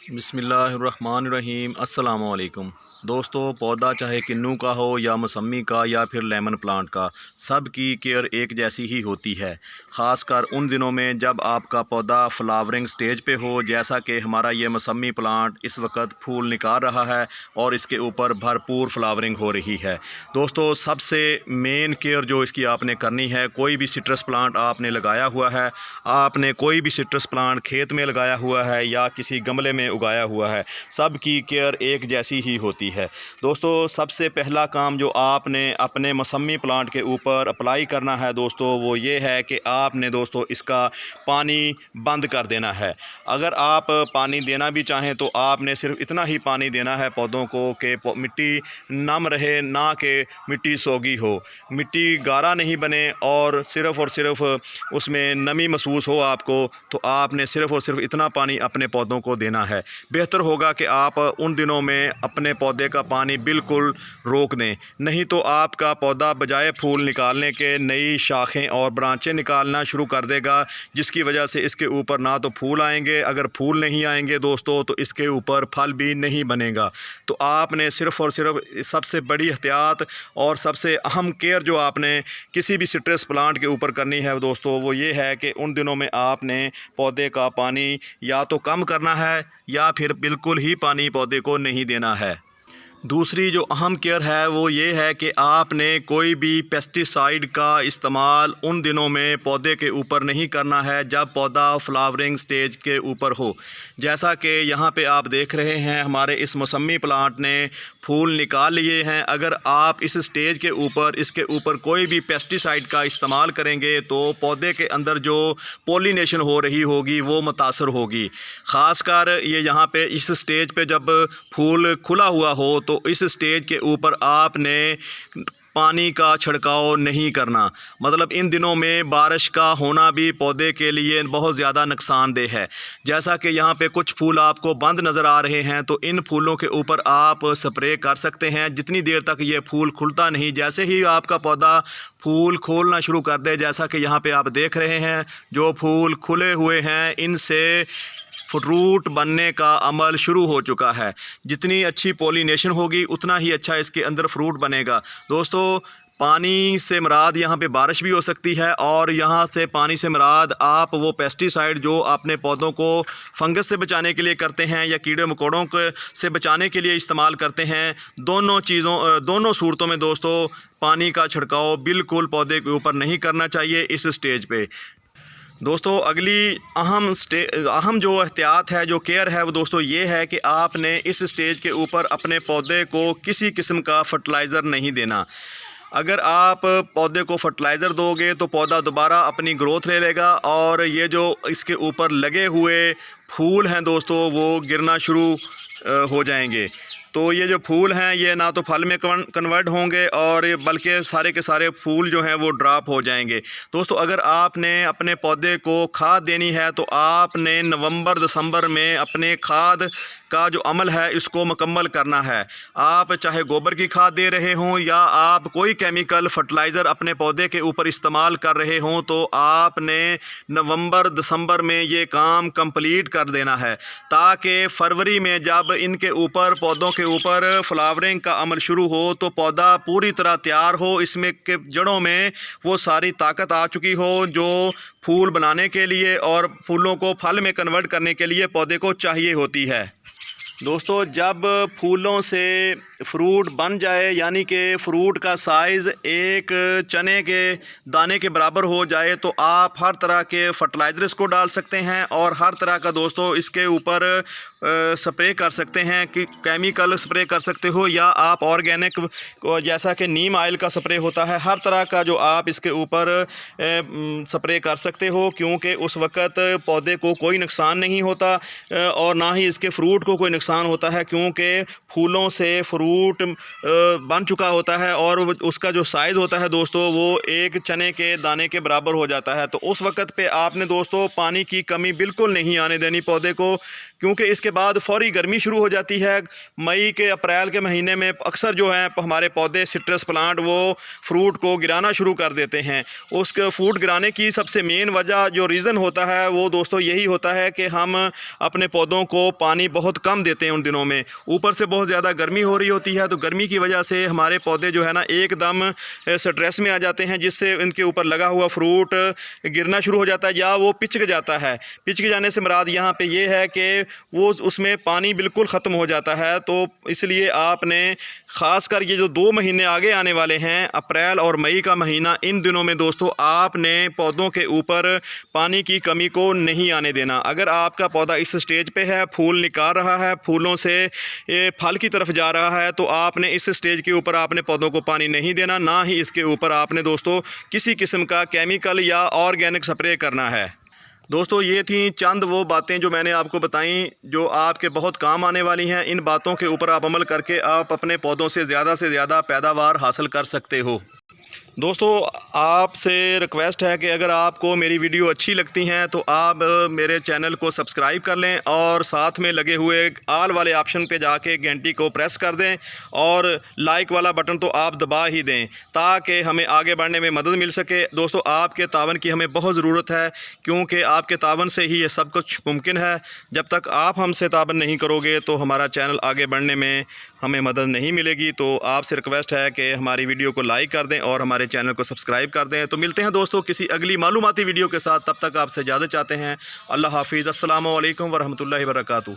बिस्मिल्लाहिर्रहमानिर्रहीम। अस्सलामुअलैकुम दोस्तों, पौधा चाहे किन्नू का हो या मौसमी का या फिर लेमन प्लांट का, सब की केयर एक जैसी ही होती है। ख़ासकर उन दिनों में जब आपका पौधा फ्लावरिंग स्टेज पे हो, जैसा कि हमारा ये मौसमी प्लांट इस वक्त फूल निकाल रहा है और इसके ऊपर भरपूर फ्लावरिंग हो रही है। दोस्तों, सबसे मेन केयर जो इसकी आपने करनी है, कोई भी सिट्रस प्लांट आपने लगाया हुआ है, आपने कोई भी सिट्रस प्लांट खेत में लगाया हुआ है या किसी गमले में उगाया हुआ है, सब की केयर एक जैसी ही होती है। दोस्तों, सबसे पहला काम जो आपने अपने मौसमी प्लांट के ऊपर अप्लाई करना है दोस्तों, वो ये है कि आपने दोस्तों इसका पानी बंद कर देना है। अगर आप पानी देना भी चाहें तो आपने सिर्फ इतना ही पानी देना है पौधों को कि मिट्टी नम रहे, ना कि मिट्टी सोगी हो, मिट्टी गारा नहीं बने और सिर्फ़ उसमें नमी महसूस हो आपको, तो आपने सिर्फ़ और सिर्फ इतना पानी अपने पौधों को देना है। बेहतर होगा कि आप उन दिनों में अपने पौधे का पानी बिल्कुल रोक दें, नहीं तो आपका पौधा बजाय फूल निकालने के नई शाखें और ब्रांचें निकालना शुरू कर देगा, जिसकी वजह से इसके ऊपर ना तो फूल आएंगे, अगर फूल नहीं आएंगे दोस्तों तो इसके ऊपर फल भी नहीं बनेगा। तो आपने सिर्फ़ और सिर्फ सबसे बड़ी एहतियात और सबसे अहम केयर जो आपने किसी भी सिट्रस प्लांट के ऊपर करनी है दोस्तों, वो ये है कि उन दिनों में आपने पौधे का पानी या तो कम करना है या फिर बिल्कुल ही पानी पौधे को नहीं देना है। दूसरी जो अहम केयर है वो ये है कि आपने कोई भी पेस्टिसाइड का इस्तेमाल उन दिनों में पौधे के ऊपर नहीं करना है जब पौधा फ्लावरिंग स्टेज के ऊपर हो। जैसा कि यहाँ पे आप देख रहे हैं, हमारे इस मौसमी प्लांट ने फूल निकाल लिए हैं। अगर आप इस स्टेज के ऊपर इसके ऊपर कोई भी पेस्टिसाइड का इस्तेमाल करेंगे तो पौधे के अंदर जो पोलिनेशन हो रही होगी वो मुतासर होगी। ख़ासकर ये यहाँ पे इस स्टेज पे जब फूल खुला हुआ हो तो इस स्टेज के ऊपर आपने पानी का छिड़काव नहीं करना। मतलब इन दिनों में बारिश का होना भी पौधे के लिए बहुत ज़्यादा नुकसानदेह है। जैसा कि यहाँ पे कुछ फूल आपको बंद नज़र आ रहे हैं, तो इन फूलों के ऊपर आप स्प्रे कर सकते हैं जितनी देर तक ये फूल खुलता नहीं। जैसे ही आपका पौधा फूल खोलना शुरू कर दे, जैसा कि यहाँ पे आप देख रहे हैं, जो फूल खुले हुए हैं इनसे फ्रूट बनने का अमल शुरू हो चुका है। जितनी अच्छी पॉलिनेशन होगी उतना ही अच्छा इसके अंदर फ्रूट बनेगा। दोस्तों, पानी से मुराद यहाँ पे बारिश भी हो सकती है, और यहाँ से पानी से मुराद आप वो पेस्टिसाइड जो आपने पौधों को फंगस से बचाने के लिए करते हैं या कीड़े मकोड़ों से बचाने के लिए इस्तेमाल करते हैं। दोनों सूरतों में दोस्तों पानी का छिड़काव बिल्कुल पौधे के ऊपर नहीं करना चाहिए इस स्टेज पे। दोस्तों, अगली अहम जो एहतियात है, जो केयर है, वो दोस्तों ये है कि आपने इस स्टेज के ऊपर अपने पौधे को किसी किस्म का फर्टिलाइज़र नहीं देना। अगर आप पौधे को फर्टिलाइज़र दोगे तो पौधा दोबारा अपनी ग्रोथ ले लेगा और ये जो इसके ऊपर लगे हुए फूल हैं दोस्तों वो गिरना शुरू हो जाएंगे। तो ये जो फूल हैं ये ना तो फल में कन्वर्ट होंगे और बल्कि सारे के सारे फूल जो हैं वो ड्रॉप हो जाएंगे। दोस्तों, अगर आपने अपने पौधे को खाद देनी है तो आपने नवंबर दिसंबर में अपने खाद का जो अमल है इसको मुकम्मल करना है। आप चाहे गोबर की खाद दे रहे हों या आप कोई केमिकल फर्टिलाइज़र अपने पौधे के ऊपर इस्तेमाल कर रहे हों, तो आपने नवंबर दिसंबर में ये काम कंप्लीट कर देना है, ताकि फरवरी में जब इनके ऊपर पौधों के ऊपर फ्लावरिंग का अमल शुरू हो तो पौधा पूरी तरह तैयार हो, इसमें के जड़ों में वो सारी ताकत आ चुकी हो जो फूल बनाने के लिए और फूलों को फल में कन्वर्ट करने के लिए पौधे को चाहिए होती है। दोस्तों, जब फूलों से फ्रूट बन जाए, यानी कि फ्रूट का साइज़ एक चने के दाने के बराबर हो जाए, तो आप हर तरह के फर्टिलाइज़र इसको डाल सकते हैं और हर तरह का दोस्तों इसके ऊपर स्प्रे कर सकते हैं कि केमिकल स्प्रे कर सकते हो या आप ऑर्गेनिक जैसा कि नीम ऑयल का स्प्रे होता है, हर तरह का जो आप इसके ऊपर स्प्रे कर सकते हो, क्योंकि उस वक़्त पौधे को कोई नुकसान नहीं होता और ना ही इसके फ्रूट को कोई नुकसान नुकसान होता है, क्योंकि फूलों से फ्रूट बन चुका होता है और उसका जो साइज़ होता है दोस्तों वो एक चने के दाने के बराबर हो जाता है। तो उस वक्त पे आपने दोस्तों पानी की कमी बिल्कुल नहीं आने देनी पौधे को, क्योंकि इसके बाद फौरी गर्मी शुरू हो जाती है। मई के अप्रैल के महीने में अक्सर जो है हमारे पौधे सिट्रस प्लांट वो फ्रूट को गिराना शुरू कर देते हैं। उसके फ्रूट गिराने की सबसे मेन वजह जो रीज़न होता है वो दोस्तों यही होता है कि हम अपने पौधों को पानी बहुत कम देते हैं उन दिनों में। ऊपर से बहुत ज़्यादा गर्मी हो रही होती है, तो गर्मी की वजह से हमारे पौधे जो है ना एकदम स्ट्रेस में आ जाते हैं, जिससे उनके ऊपर लगा हुआ फ्रूट गिरना शुरू हो जाता है या वो पिचक जाता है। पिचक जाने से मुराद यहाँ पे ये है कि वो उसमें पानी बिल्कुल ख़त्म हो जाता है। तो इसलिए आपने ख़ासकर ये जो 2 महीने आगे आने वाले हैं, अप्रैल और मई का महीना, इन दिनों में दोस्तों आपने पौधों के ऊपर पानी की कमी को नहीं आने देना। अगर आपका पौधा इस स्टेज पे है, फूल निकाल रहा है, फूलों से फल की तरफ जा रहा है, तो आपने इस स्टेज के ऊपर आपने पौधों को पानी नहीं देना, ना ही इसके ऊपर आपने दोस्तों किसी किस्म का केमिकल या ऑर्गेनिक स्प्रे करना है। दोस्तों ये थी चंद वो बातें जो मैंने आपको बताई, जो आपके बहुत काम आने वाली हैं। इन बातों के ऊपर आप अमल करके आप अपने पौधों से ज़्यादा पैदावार हासिल कर सकते हो। दोस्तों आपसे रिक्वेस्ट है कि अगर आपको मेरी वीडियो अच्छी लगती हैं तो आप मेरे चैनल को सब्सक्राइब कर लें और साथ में लगे हुए आल वाले ऑप्शन पे जाके घंटी को प्रेस कर दें और लाइक वाला बटन तो आप दबा ही दें, ताकि हमें आगे बढ़ने में मदद मिल सके। दोस्तों आपके तावन की हमें बहुत ज़रूरत है, क्योंकि आपके तावन से ही ये सब कुछ मुमकिन है। जब तक आप हमसे तावन नहीं करोगे तो हमारा चैनल आगे बढ़ने में हमें मदद नहीं मिलेगी। तो आपसे रिक्वेस्ट है कि हमारी वीडियो को लाइक कर दें और हमारे चैनल को सब्सक्राइब कर दें। तो मिलते हैं दोस्तों किसी अगली मालूमाती वीडियो के साथ, तब तक आपसे इजाज़त चाहते हैं। अल्लाह हाफिज़। अस्सलामु अलैकुम वरहमतुल्लाहि वबरकातुहू।